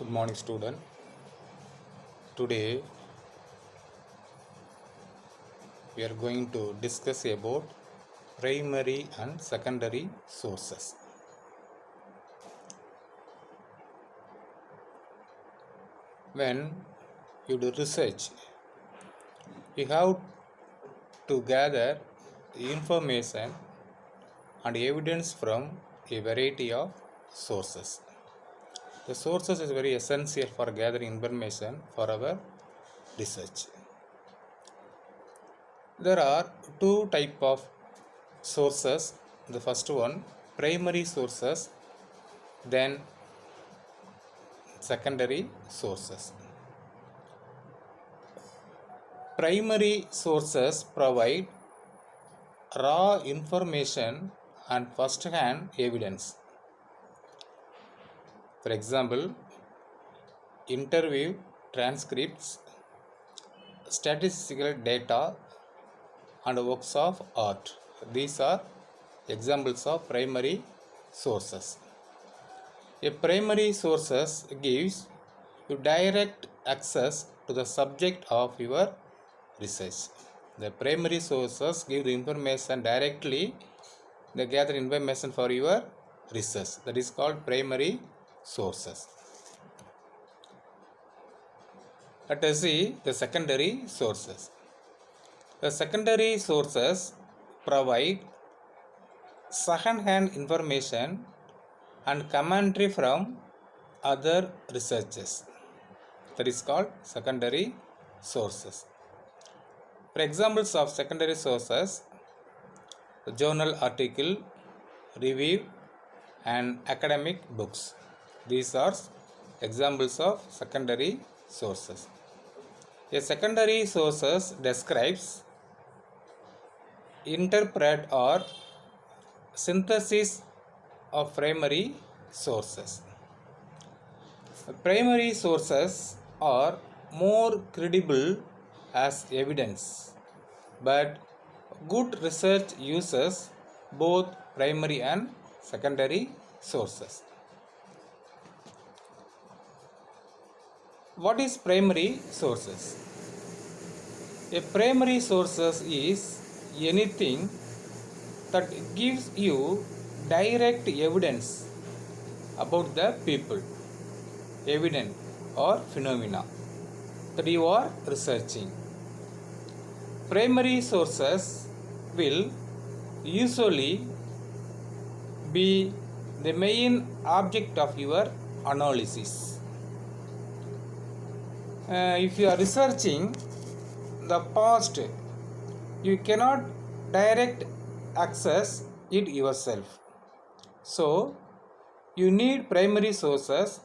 Good morning, student. Today we are going to discuss about primary and secondary sources. When you do research, you have to gather information and evidence from a variety of sources. The sources is very essential for gathering information for our research. There are two type of sources. The first one, primary sources, then secondary sources. Primary sources provide raw information and first-hand evidence. For example, interview transcripts, statistical data, and works of art. These are examples of primary sources. A primary sources gives you direct access to the subject of your research. The primary sources give the information directly. They gather information for your research. That is called primary sources. Let us see the secondary sources. The secondary sources provide second-hand information and commentary from other researchers. That is called secondary sources. For examples of secondary sources, the journal article, review, and academic books. These are examples of secondary sources. A secondary sources describes, interpret, or synthesis of primary sources. Primary sources are more credible as evidence, but good research uses both primary and secondary sources. What is primary sources? A primary sources is anything that gives you direct evidence about the people, event, or phenomena that you are researching. Primary sources will usually be the main object of your analysis. If you are researching the past, you cannot direct access it yourself. So, you need primary sources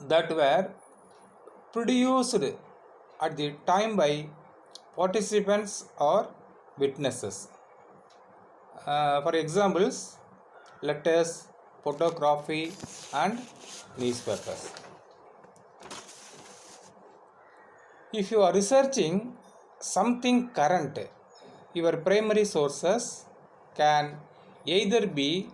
that were produced at the time by participants or witnesses. For examples, letters, photography, and newspapers. If you are researching something current, your primary sources can either be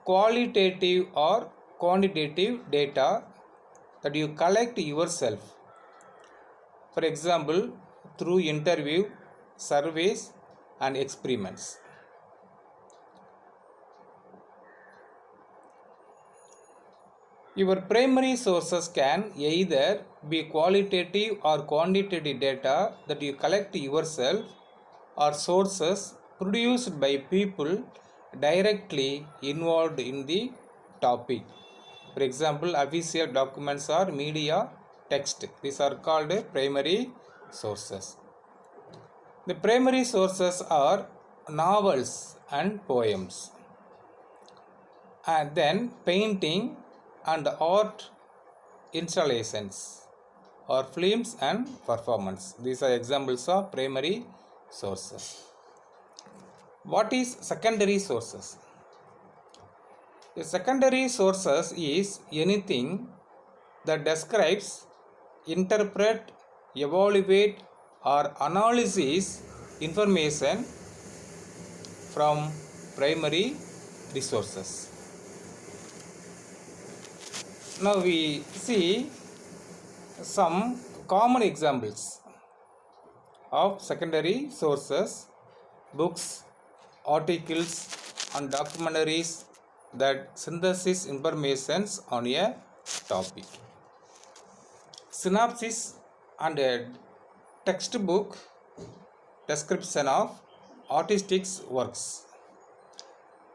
qualitative or quantitative data that you collect yourself. For example, through interview, surveys, and experiments. Your primary sources can either be qualitative or quantitative data that you collect yourself, or sources produced by people directly involved in the topic. For example, official documents or media text. These are called primary sources. The primary sources are novels and poems, and then painting and art installations, or films and performance. These are examples of primary sources. What is secondary sources? The secondary sources is anything that describes, interpret, evaluate, or analysis information from primary resources. Now we see some common examples of secondary sources, books, articles, and documentaries that synthesize informations on a topic. Synopsis and a textbook description of artistic works.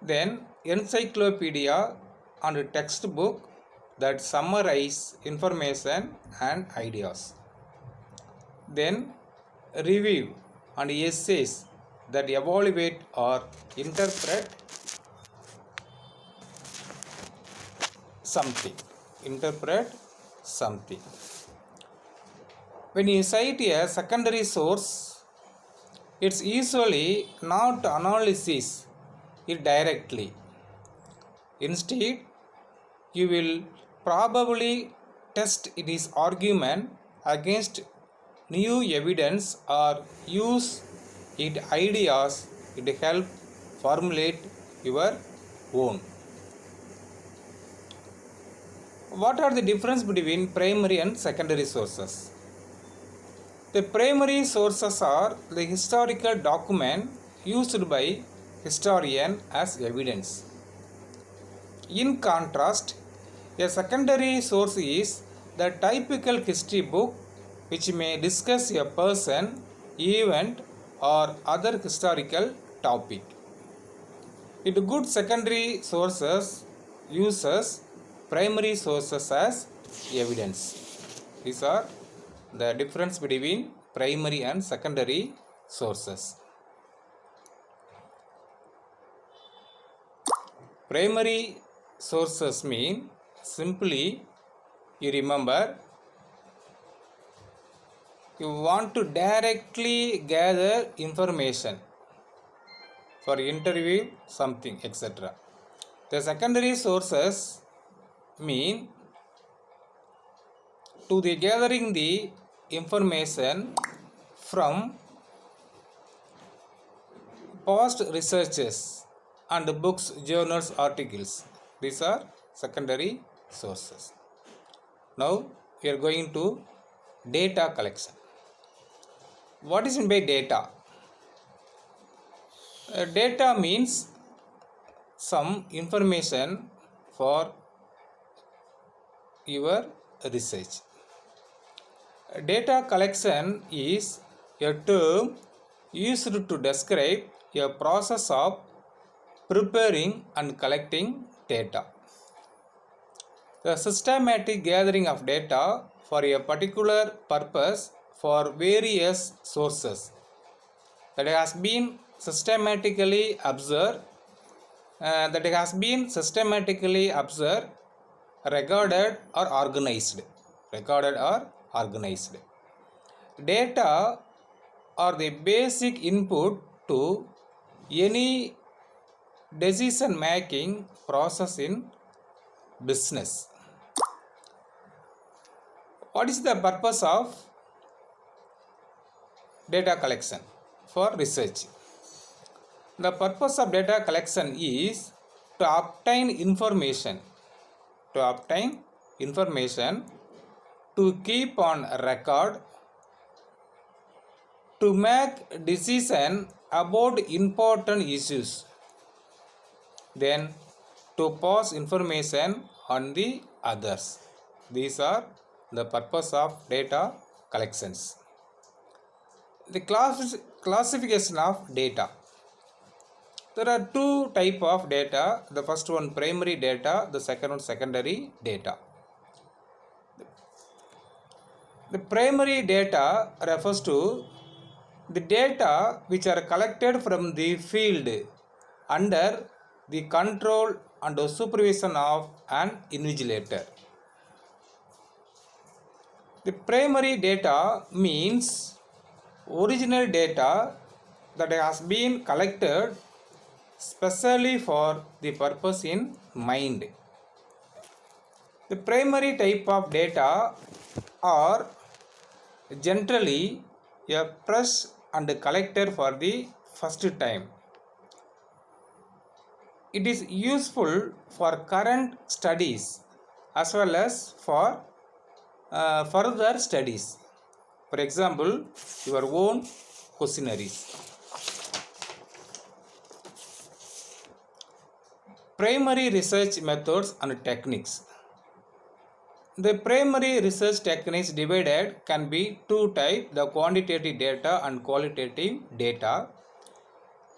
Then encyclopedia and textbook that summarize information and ideas. Then review and essays that evaluate or interpret something. When you cite a secondary source, it's usually not analysis it directly. Instead, you will probably test its argument against new evidence or use its ideas to help formulate your own. What are the difference between primary and secondary sources? The primary sources are the historical document used by historian as evidence. In contrast, a secondary source is the typical history book which may discuss a person, event, or other historical topic. It good secondary sources uses primary sources as evidence. These are the difference between primary and secondary sources. Primary sources mean simply you remember you want to directly gather information for interview something etc. The secondary sources mean to the gathering the information from past researches and books, journals, articles. These are secondary sources. Now we are going to data collection. What is meant by data? Data means some information for your research. Data collection is a term used to describe a process of preparing and collecting data. The systematic gathering of data for a particular purpose for various sources that has been systematically observed, recorded or organized. Data are the basic input to any decision making process in business. What is the purpose of data collection for research? The purpose of data collection is to obtain information, to keep on record, to make decision about important issues, then to pass information on the others. These are the purpose of data collections. The classification of data. There are two types of data. The first one primary data, the second one secondary data. The primary data refers to the data which are collected from the field under the control and supervision of an invigilator. The primary data means original data that has been collected specially for the purpose in mind. The primary type of data are generally a fresh and collected for the first time. It is useful for current studies as well as for further studies. For example, your own questionnaires. Primary research methods and techniques. The primary research techniques divided can be two types, the quantitative data and qualitative data.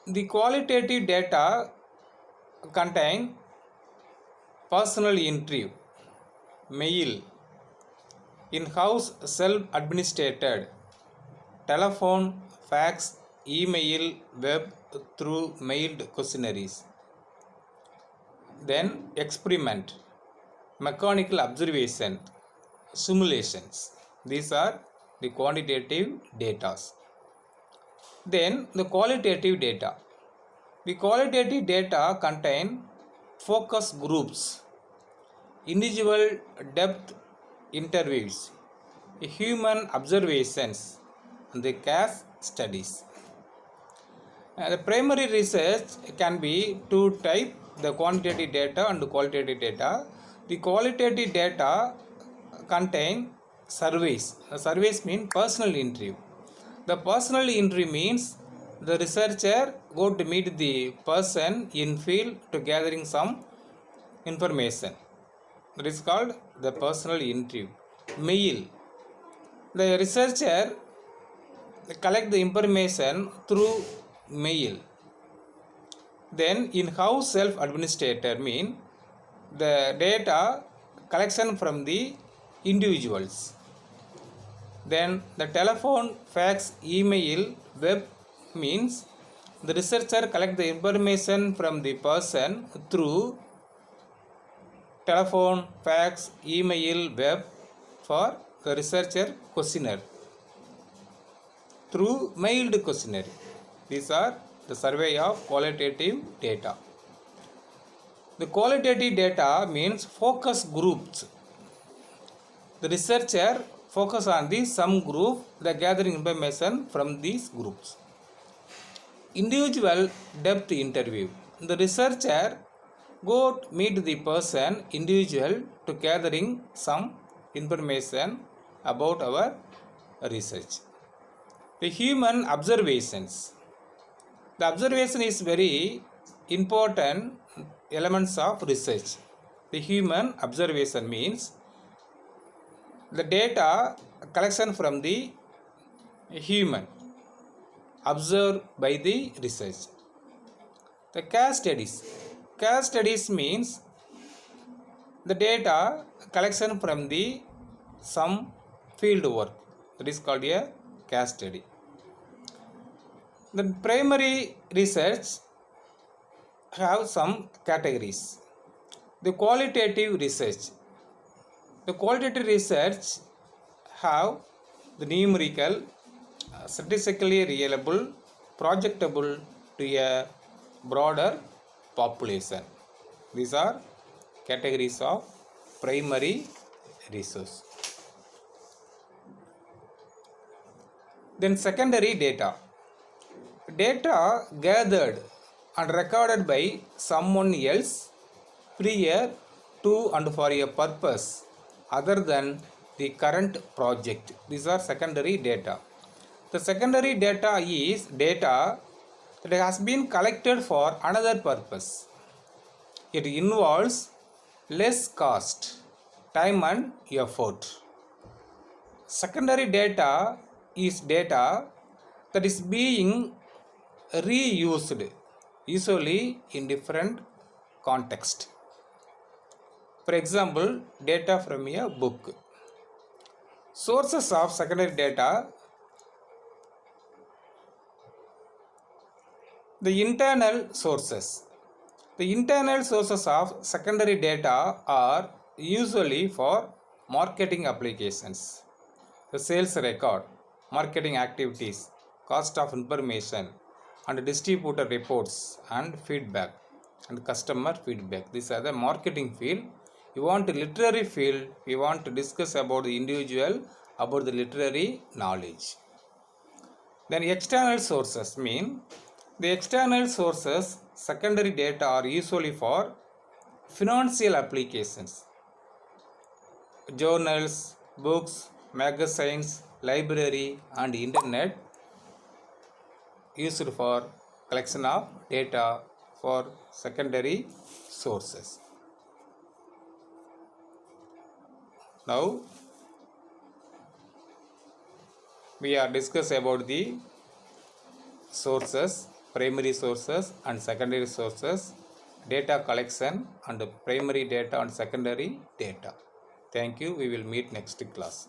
The qualitative data contain personal interview, mail, in-house self-administered, telephone, fax, email, web through mailed questionnaires. Then experiment, mechanical observation, simulations. These are the quantitative data. Then the qualitative data. The qualitative data contain focus groups, individual depth interviews, human observations, and the case studies. The primary research can be two types, the quantitative data and the qualitative data. The qualitative data contain surveys. Surveys mean personal interview. The personal interview means the researcher go to meet the person in field to gathering some information. That is called the personal interview. Mail. The researcher collect the information through mail. Then in-house self-administrator mean the data collection from the individuals. Then the telephone, fax, email, web means the researcher collect the information from the person through telephone, fax, email, web for the researcher questionnaire through mailed questionnaire. These are the survey of qualitative data. The qualitative data means focus groups. The researcher focus on the some group, the gathering information from these groups. Individual depth interview. The researcher go meet the person individual to gathering some information about our research. The human observations. The observation is very important elements of research. The human observation means the data collection from the human observed by the research. The case studies. Case studies means the data collection from the some field work. That is called a case study. The primary research have some categories. The qualitative research. The qualitative research have the numerical, statistically reliable, projectable to a broader population. These are categories of primary research. Then secondary data. Data gathered and recorded by someone else prior to and for a purpose other than the current project. These are secondary data. The secondary data is data that has been collected for another purpose. It involves less cost, time and effort. Secondary data is data that is being reused, usually in different context. For example, data from a book. Sources of secondary data. The internal sources. The internal sources of secondary data are usually for marketing applications, the sales record, marketing activities, cost of information, and distributor reports and feedback and customer feedback. These are the marketing field. You want a literary field, we want to discuss about the individual, about the literary knowledge. Then external sources mean the external sources secondary data are usually for financial applications, journals, books, magazines, library and internet used for collection of data for secondary sources. Now we are discuss about the sources, primary sources and secondary sources, data collection and primary data and secondary data. Thank you. We will meet next class.